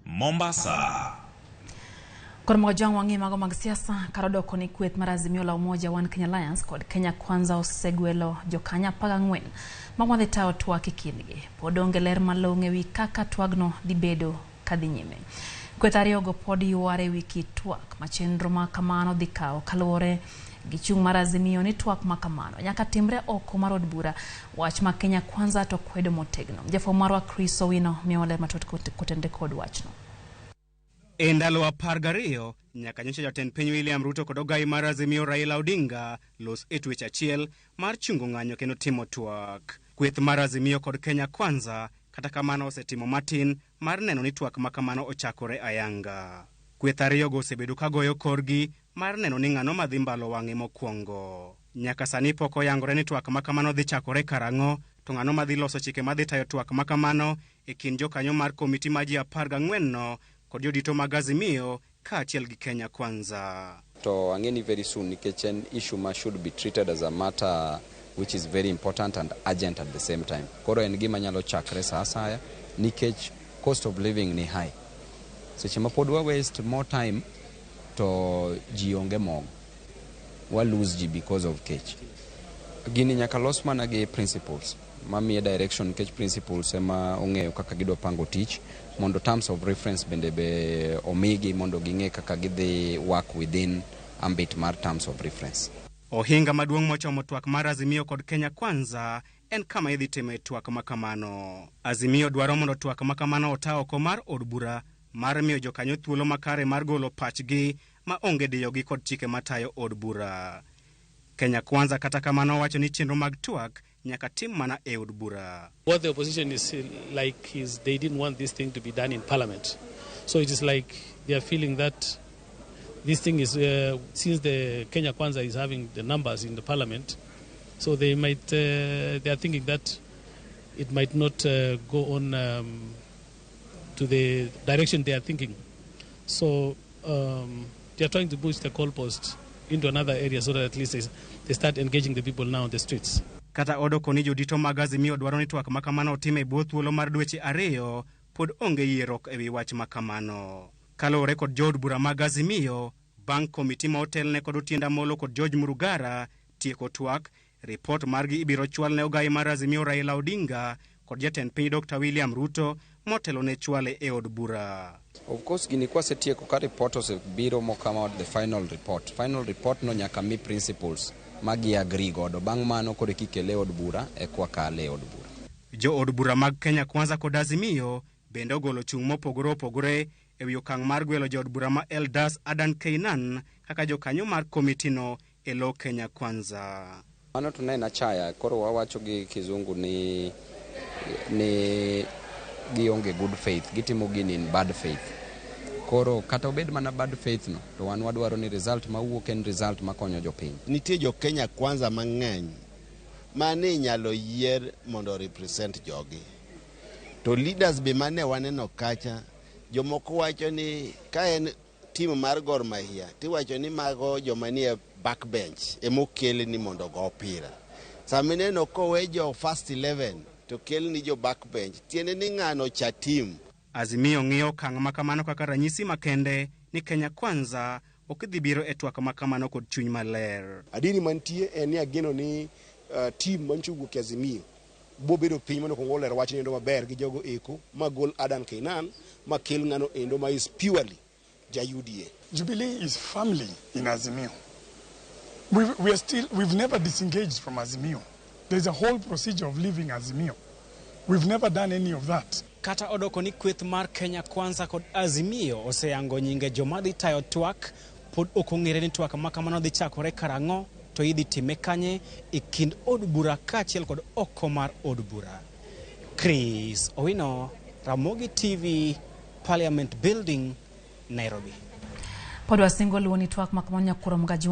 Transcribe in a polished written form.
Mombasa. Kwa mwajang wangi mag siasa karodo koni Kweth mar Azimio la Umoja One Kenya Alliance kod Kenya Kwanza osegwelo jokanya 14 magwadhi tayo twak kindgi pod onge ler malong'o ewi kaka twagno dhi bedo kadhi nyime. Kweth ariyogo pod yware wiki twak ma chenro ma kamano dhi kawo kaluwore gi chung' mar Azimio ni twak ma kamano nyaka timre oko mar od bura. Wach ma Kenya Kwanza to kwedo motegno. Jafo marwa Chris Owino miyo ler matut kotende kod wachno. E ndalo 12 nyaka nyocha jatend piny William Ruto kod ogai mar Azimio Raila Odinga los e twech achiel mar chungo ng'anyo kendo timo twak. Kweth mar Azimio kod Kenya Kwanza kata kamano osetimo matin mar neno ni twak makamano ochakore ayanga. Kweth ariyogo osebedo kagoyo korgi mar neno ni ng'ano madhi mbalo wang'e mokwongo. Nyaka sani pok oyangore ni twak makamano dhi chakore karang'o, to ng'ano madhi loso chike madhi tayo twak makamano e kind jokanyo mar komiti ma ji 14 no kod jodito mag Azimio kaachiel gi Kenya Kwanza. To ang'eni very soon nikech en issue ma should be treated as a matter which is very important and urgent at the same time. Koro en gima nyalo chakre sa asaya nikech cost of living ni high. Seche ma pod wa waste more time to ji onge mogo. Wa lose ji because of kech. Gini nyaka los mana gi principles. Mamiye direction kech principles ema ong'eyo kaka gidwa pango tich mondo terms of reference bende be omigi mondo ging'e kaka gidhi work within ambit mar terms of reference. Ohinga maduong' mochomo twak mar Azimio kod Kenya Kwanza en kama idhi time twak makamano. Azimio dwaro mondo twak makamano ota oko mar od bura mar miyo jokanyo thuolo makare mar golo pachgi ma onge diyogi kod chike matayo od bura. Kenya Kwanza kata kamano wacho ni chenro mag twak nyaka tim mana e od bura. What the opposition is like is they didn't want this thing to be done in parliament. So it is like they are feeling that this thing is, since the Kenya Kwanza is having the numbers in the parliament, so they might, they are thinking that it might not go on to the direction they are thinking. So they are trying to push the goalpost into another area so that at least they start engaging the people now on the streets. Kata odoko ni jodito mag Azimio dwaro ni twak makamano otime bo thuolo mar dweche 2 pod onge yierok ewi wach makamano. Kalore kod jod bura mag Azimio, bank komiti ma otelne kod Otienda Molo kod George Murugara tieko twak, report margi ibiro chwal ne ogai mar Azimio Raila Odinga kod jatend piny Dr. William Ruto motelo ne chwale e od bura. Of course gini kwa setieko ka report osebiro mokama the final report. Final report no nyaka mi principles magi agree godo bang' mano kod kikele od bura e kwa kale od bura. Jo od bura mag Kenya Kwanza kod Azimio bende ogolo chung' mopogore ewi okang' mar gwelo jo od bura ma Eldas Adan Keinan kaka jokanyo mar komiti no e lo Kenya Kwanza. Mano tunena chaya koro wawacho gi kizungu ni gionge good faith, gitimo gini in bad faith. Koro kata obed mana bad faith no, to wan wadwaro ni result mawuok en result makonyo jopiny. Nitie jo Kenya Kwanza mang'eny mane nyalo yier mondo represent jogi. To leaders be mane waneno kacha, jomoko wacho ni ka en team mar Gor Mahia, tiwacho ni mago joma nie backbench emokele ni mondo go opira. Samineno kowe jo first 11 to kel ni jo backbench, tiende ni ng'ano cha team. Azimio ng'iyo kang' makamano kaka ranyisi makende ni Kenya Kwanza ok dhi biro e twak makamano kod chuny maler. Adini mantie en ni ageno ni team manchugo ke Azimio bobedo piny mano kongolero wach endo maber gi jogo eko magol Adan Keinan makel ng'ano endo ma is purely ja UDA. Jubilee is family in Azimio. We've never disengaged from Azimio. There's a whole procedure of leaving Azimio. We've never done any of that. Kata odoko ni kweth mar Kenya Kwanza kod Azimio oseyango nyinge joma dhi tayo twak, pod ok ong'ere ni twak makamano dhi chakore karang'o to idhi time kanye e kind od bura kaachiel kod oko mar od bura. Chris Owino, Ramogi TV, Parliament Building, Nairobi. Pod wasingo luo ni twak makamano nyakuro mga